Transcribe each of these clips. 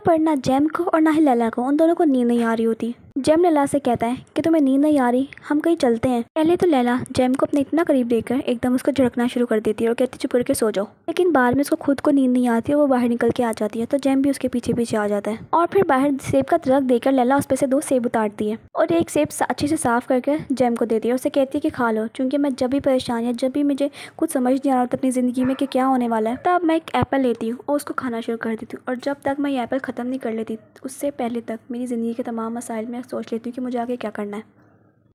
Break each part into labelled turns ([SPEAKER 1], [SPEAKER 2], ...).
[SPEAKER 1] पर ना जैम को और ना ही लैला को उन दोनों को नींद नहीं आ रही होती। जैम लैला से कहता है कि तुम्हें नींद नहीं आ रही, हम कहीं चलते हैं। पहले तो लैला जैम को अपने इतना करीब देखकर एकदम उसको झड़कना शुरू कर देती है और कहती चुप करके सो जाओ। लेकिन बाद में उसको खुद को नींद नहीं आती है, वो बाहर निकल के आ जाती है। तो जैम भी उसके पीछे पीछे आ जाता है और फिर बाहर सेब का दरख्त देखकर लैला उस पे से 2 सेब उतारती है और एक सेब अच्छे से साफ करके जैम को देती है। उसे कहती है कि खा लो, क्योंकि मैं जब भी परेशान या जब भी मुझे कुछ समझ नहीं आ रहा होता अपनी ज़िंदगी में कि क्या होने वाला है, तब मैं एक एप्पल लेती हूँ और उसको खाना शुरू कर देती हूँ। और जब तक मैं ये एप्पल ख़त्म नहीं कर लेती, उससे पहले तक मेरी ज़िंदगी के तमाम मसाइल में सोच लेती हूँ कि मुझे आगे क्या करना है।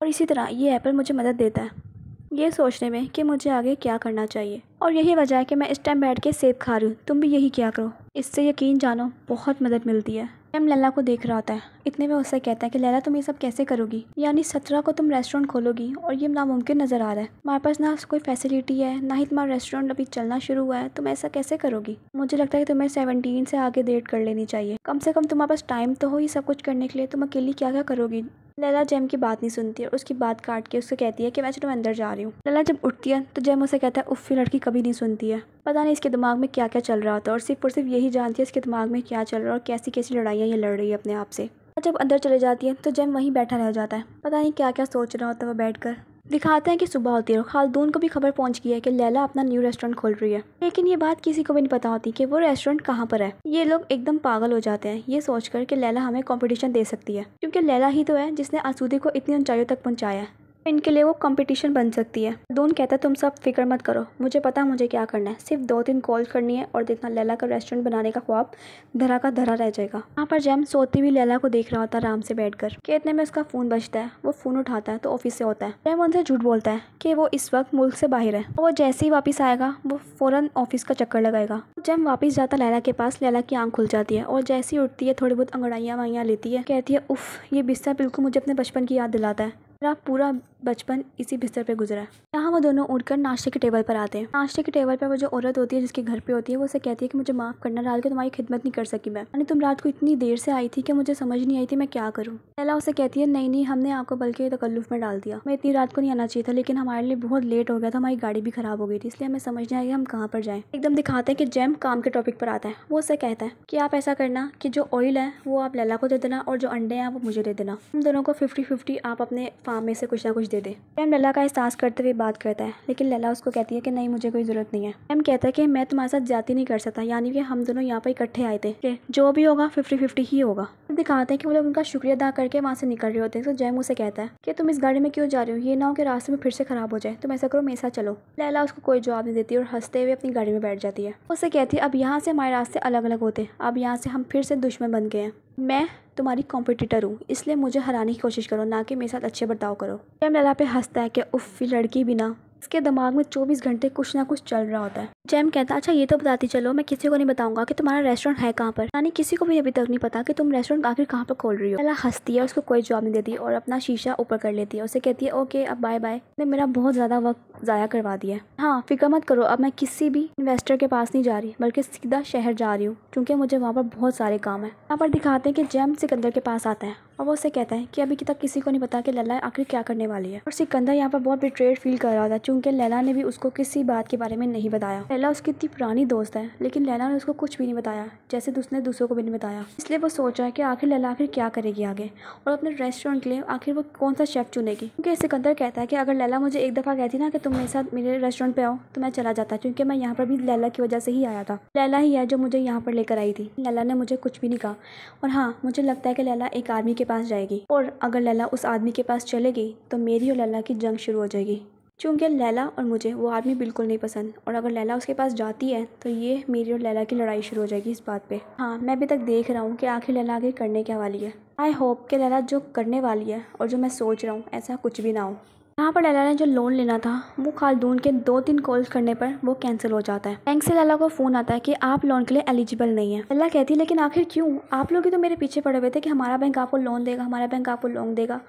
[SPEAKER 1] और इसी तरह ये एप्पल मुझे मदद देता है ये सोचने में कि मुझे आगे क्या करना चाहिए। और यही वजह है कि मैं इस टाइम बैठ के सेब खा रही हूँ। तुम भी यही क्या करो, इससे यकीन जानो बहुत मदद मिलती है। जैम लैला को देख रहा होता है, इतने में उससे कहता है कि लैला तुम ये सब कैसे करोगी, यानी 17 को तुम रेस्टोरेंट खोलोगी और ये नामुमकिन नज़र आ रहा है। हमारे पास ना कोई फैसिलिटी है, ना ही तुम्हारा रेस्टोरेंट अभी चलना शुरू हुआ है, तुम ऐसा कैसे करोगी। मुझे लगता है कि तुम्हें 17 से आगे डेट कर लेनी चाहिए, कम से कम तुम्हारे पास टाइम तो हो ये सब कुछ करने के लिए। तुम अकेली क्या क्या करोगी। लैला जैम की बात नहीं सुनती और उसकी बात काट के उससे कहती है कि मैं चलो अंदर जा रही हूँ। लैला जब उठती है तो जैम उसे कहता है उफ़, ये लड़की कभी नहीं सुनती है। पता नहीं इसके दिमाग में क्या क्या चल रहा होता है और सिर्फ यही जानती है इसके दिमाग में क्या चल रहा है और कैसी कैसी लड़ाइयाँ ये लड़ रही है अपने आप से। जब अंदर चले जाती है तो जैम वहीं बैठा रह जाता है, पता नहीं क्या क्या सोच रहा होता है वो बैठकर। दिखाते हैं कि सुबह होती है और खालदून को भी खबर पहुंच गई है कि लैला अपना न्यू रेस्टोरेंट खोल रही है। लेकिन ये बात किसी को भी नहीं पता होती कि वो रेस्टोरेंट कहाँ पर है। ये लोग एकदम पागल हो जाते हैं ये सोचकर कि लैला हमें कंपटीशन दे सकती है, क्योंकि लैला ही तो है जिसने आसूदी को इतनी ऊंचाइयों तक पहुंचाया है। इनके लिए वो कंपटीशन बन सकती है। दून कहता है तुम सब फिक्र मत करो, मुझे पता है मुझे क्या करना है, सिर्फ 2-3 कॉल करनी है और देखना लैला का रेस्टोरेंट बनाने का ख्वाब धरा का धरा रह जाएगा। यहाँ पर जैम सोती हुई लैला को देख रहा होता है आराम से बैठकर कि इतने में उसका फ़ोन बजता है। वो फ़ोन उठाता है तो ऑफिस से होता है। जैम उनसे झूठ बोलता है कि वो इस वक्त मुल्क से बाहर है और वो जैसे ही वापस आएगा वो फ़ौरन ऑफिस का चक्कर लगाएगा। जैम वापस जाता लैला के पास, लैला की आँख खुल जाती है और जैसे ही उठती है थोड़ी बहुत अंगड़ाइयाँ वाइयाँ लेती है, कहती है उफ़, ये बिस्तर बिल्कुल मुझे अपने बचपन की याद दिलाता है। मेरा पूरा बचपन इसी बिस्तर पे गुजरा है। यहाँ वो दोनों उठकर नाश्ते के टेबल पर आते हैं। नाश्ते के टेबल पर वो जो औरत होती है जिसके घर पे होती है वो उसे कहती है कि मुझे माफ़ करना, रात को तुम्हारी खिदमत नहीं कर सकी मैं, यानी तुम रात को इतनी देर से आई थी कि मुझे समझ नहीं आई थी मैं क्या करूँ। लैला उसे कहती है नहीं नहीं, हमने आपको बल्कि तकल्लुफ़ में डाल दिया, मैं इतनी रात को नहीं आना चाहिए था, लेकिन हमारे लिए बहुत लेट हो गया था, हमारी गाड़ी भी ख़राब हो गई थी, इसलिए हमें समझ नहीं आया हम कहाँ पर जाएँ। एकदम दिखाते हैं कि जैम काम के टॉपिक पर आता है। वो उसे कहता है कि आप ऐसा करना कि जो ऑयल है वो आप लैला को दे देना और जो अंडे हैं वो मुझे दे देना, हम दोनों को 50-50 आप अपने फार्म में से कुछ ना कुछ दे दे। जैम लैला का एहसास करते हुए बात करता है, लेकिन लैला उसको कहती है कि नहीं मुझे कोई ज़रूरत नहीं है। जैम कहता है कि मैं तुम्हारे साथ ज्यादती नहीं कर सकता, यानी कि हम दोनों यहाँ पर इकट्ठे आए थे, जो भी होगा 50-50 ही होगा। दिखाते हैं कि वो लोग उनका शुक्रिया अदा करके वहाँ से निकल रहे होते हैं। तो जैम उसे कहता है कि तुम इस गाड़ी में क्यों जा रहे हो, ये ना हो कि रास्ते में फिर से खराब हो जाए, तुम ऐसा करो मेरे साथ चलो। लैला उसको कोई जवाब नहीं देती और हंसते हुए अपनी गाड़ी में बैठ जाती है। उसे कहती है अब यहाँ से हमारे रास्ते अलग अलग होते हैं, अब यहाँ से हम फिर से दुश्मन बन गए हैं, मैं तुम्हारी कॉम्पिटिटर हूँ, इसलिए मुझे हराने की कोशिश करो, ना कि मेरे साथ अच्छे बर्ताव करो। जैम लैला पे हंसता है कि उफ़, लड़की भी ना, इसके दिमाग में 24 घंटे कुछ ना कुछ चल रहा होता है। जैम कहता है अच्छा ये तो बताती चलो, मैं किसी को नहीं बताऊंगा कि तुम्हारा रेस्टोरेंट है कहाँ पर, यानी किसी को भी अभी तक नहीं पता कि तुम रेस्टोरेंट आखिर कहाँ पर खोल रही हो। लैला हंसती है, उसको कोई जवाब नहीं देती और अपना शीशा ऊपर कर लेती है। उसे कहती है ओके अब बाय बाय, ने मेरा बहुत ज़्यादा वक्त ज़ाया करवा दिया। हाँ फिक्र मत करो, अब मैं किसी भी इन्वेस्टर के पास नहीं जा रही बल्कि सीधा शहर जा रही हूँ, क्योंकि मुझे वहाँ पर बहुत सारे काम है। यहाँ पर दिखाते हैं कि जैम सिकंदर के पास आता है और वो उससे कहता है कि अभी तक किसी को नहीं पता कि लैला आखिर क्या करने वाली है। और सिकंदर यहाँ पर बहुत बिट्रेड फील कर रहा था, क्योंकि लैला ने भी उसको किसी बात के बारे में नहीं बताया। लैला उसकी इतनी पुरानी दोस्त है, लेकिन लैला ने उसको कुछ भी नहीं बताया, जैसे उसने दूसरों को भी नहीं बताया। इसलिए वो सोच रहा है कि आखिर लैला आखिर क्या करेगी आगे और अपने रेस्टोरेंट के लिए आखिर वो कौन सा शेफ चुनेगी। क्योंकि सिकंदर कहता है कि अगर लैला मुझे एक दफ़ा कहती ना कि तुम मेरे साथ मेरे रेस्टोरेंट पे आओ तो मैं चला जाता, क्योंकि मैं यहाँ पर भी लैला की वजह से ही आया था। लैला ही है जो मुझे यहाँ पर लेकर आई थी। लैला ने मुझे कुछ भी नहीं कहा और हाँ मुझे लगता है कि लैला एक आदमी के पास जाएगी और अगर लैला उस आदमी के पास चलेगी तो मेरी और लैला की जंग शुरू हो जाएगी, क्योंकि लैला और मुझे वो आदमी बिल्कुल नहीं पसंद और अगर लैला उसके पास जाती है तो ये मेरी और लैला की लड़ाई शुरू हो जाएगी इस बात पे। हाँ मैं अभी तक देख रहा हूँ कि आखिर लैला आगे करने क्या वाली है। आई होप कि लैला जो करने वाली है और जो मैं सोच रहा हूँ ऐसा कुछ भी ना हो। यहाँ पर लैला ने जो लोन लेना था वो खालदून के 2-3 कॉल्स करने पर वो कैंसिल हो जाता है। बैंक से लैला को फ़ोन आता है कि आप लोन के लिए एलिजिबल नहीं है। लैला कहती है लेकिन आखिर क्यों, आप लोग ही तो मेरे पीछे पड़े हुए थे कि हमारा बैंक आपको लोन देगा, हमारा बैंक आपको लोन देगा,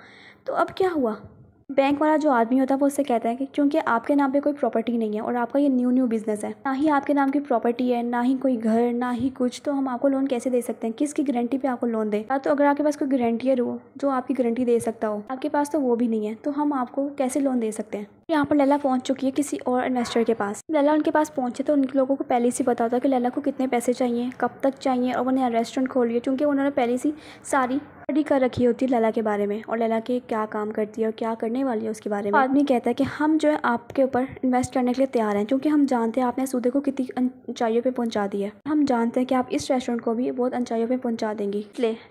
[SPEAKER 1] तो अब क्या हुआ। बैंक वाला जो आदमी होता है वो उससे कहता है कि क्योंकि आपके नाम पे कोई प्रॉपर्टी नहीं है और आपका ये न्यू बिजनेस है, ना ही आपके नाम की प्रॉपर्टी है, ना ही कोई घर, ना ही कुछ, तो हम आपको लोन कैसे दे सकते हैं? किसकी गारंटी पे आपको लोन दे? या तो अगर आपके पास कोई गारंटियर हो जो आपकी गारंटी दे सकता हो, आपके पास तो वो भी नहीं है, तो हम आपको कैसे लोन दे सकते हैं? यहाँ पर लैला पहुंच चुकी है किसी और इन्वेस्टर के पास। लैला उनके पास पहुंचे तो उन लोगों को पहले से पता होता है कि लैला को कितने पैसे चाहिए, कब तक चाहिए, और उन्हें रेस्टोरेंट खोल लिया क्योंकि उन्होंने पहले से सारी स्टडी कर रखी होती है लैला के बारे में और लैला के क्या काम करती है और क्या करने वाली है उसके बारे में। आदमी कहता है कि हम जो है आपके ऊपर इन्वेस्ट करने के लिए तैयार हैं क्योंकि हम जानते हैं आपने सौदे को कितनी ऊंचाइयों पे पहुंचा दिया है। हम जानते हैं कि आप इस रेस्टोरेंट को भी बहुत ऊंचाइयों पे पहुंचा देंगी,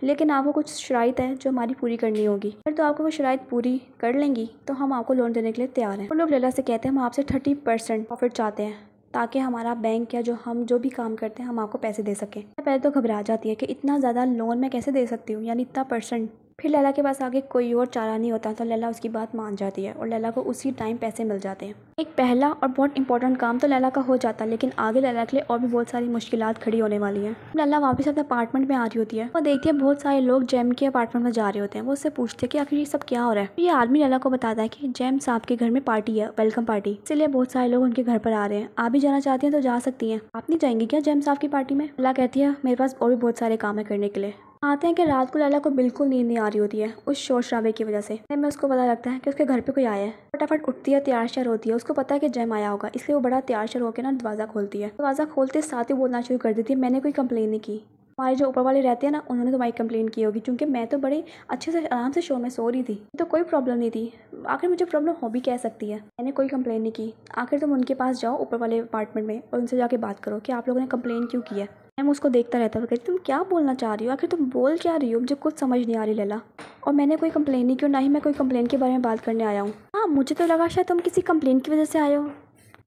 [SPEAKER 1] लेकिन आपको कुछ शराइत है जो हमारी पूरी करनी होगी। अगर तो आपको वो शराइत पूरी कर लेंगी तो हम आपको लोन देने के लिए तैयार हैं। वो लोग लैला से कहते हैं हम आपसे 30% प्रॉफिट चाहते हैं ताकि हमारा बैंक या हम जो भी काम करते हैं हम आपको पैसे दे सकें। पहले तो घबरा जाती है कि इतना ज़्यादा लोन मैं कैसे दे सकती हूँ, यानी इतना %। फिर लैला के पास आगे कोई और चारा नहीं होता तो लैला उसकी बात मान जाती है और लैला को उसी टाइम पैसे मिल जाते हैं। एक पहला और बहुत इंपॉर्टेंट काम तो लैला का हो जाता है, लेकिन आगे लैला के लिए और भी बहुत सारी मुश्किलात खड़ी होने वाली हैं। लैला वापस अपने अपार्टमेंट में आ रही होती है, वो देखती है बहुत सारे लोग जैम के अपार्टमेंट में जा रहे होते हैं। वो उससे पूछते हैं कि आखिर ये सब क्या हो रहा है। ये आदमी लैला को बताता है कि जैम साहब के घर में पार्टी है, वेलकम पार्टी, इसलिए बहुत सारे लोग उनके घर पर आ रहे हैं। आप भी जाना चाहती हैं तो जा सकती हैं। आप नहीं जाएंगी क्या जैम साहब की पार्टी में? लैला कहती है मेरे पास और भी बहुत सारे काम है करने के लिए। आते हैं कि रात को लैला को बिल्कुल नींद नहीं आ रही होती है उस शोर शराबे की वजह से। में उसको पता लगता है कि उसके घर पे कोई आया है। फटाफट उठती है, तैयार श्यार होती है। उसको पता है कि जैम आया होगा, इसलिए वो बड़ा तैयार श्यार होकर ना दरवाज़ा खोलती है। दरवाज़ा खोलते साथ ही बोलना शुरू कर देती है मैंने कोई कंप्लेन नहीं की, हमारे जो ऊपर वाले रहते हैं ना उन्होंने तुम्हारी कंप्लेन की होगी क्योंकि मैं तो बड़े अच्छे से आराम से शो में सो रही थी, तो कोई प्रॉब्लम नहीं थी। आखिर मुझे प्रॉब्लम हो भी कह सकती है, मैंने कोई कंप्लेन नहीं की। आखिर तुम उनके पास जाओ ऊपर वाले अपार्टमेंट में और उनसे जाके बात करो कि आप लोगों ने कंप्लेन क्यों की है। मैं उसको देखता रहता हूँ, कहती तुम क्या बोलना चाह रही हो, आखिर तुम बोल क्या रही हो, मुझे कुछ समझ नहीं आ रही लैला। और मैंने कोई कंप्लेन नहीं की और ना ही मैं कोई कंप्लेन के बारे में बात करने आया हूँ। हाँ मुझे तो लगा शायद तुम किसी कंप्लेन की वजह से आए हो,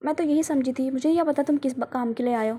[SPEAKER 1] मैं तो यही समझी थी, मुझे क्या पता तुम किस काम के लिए आए हो।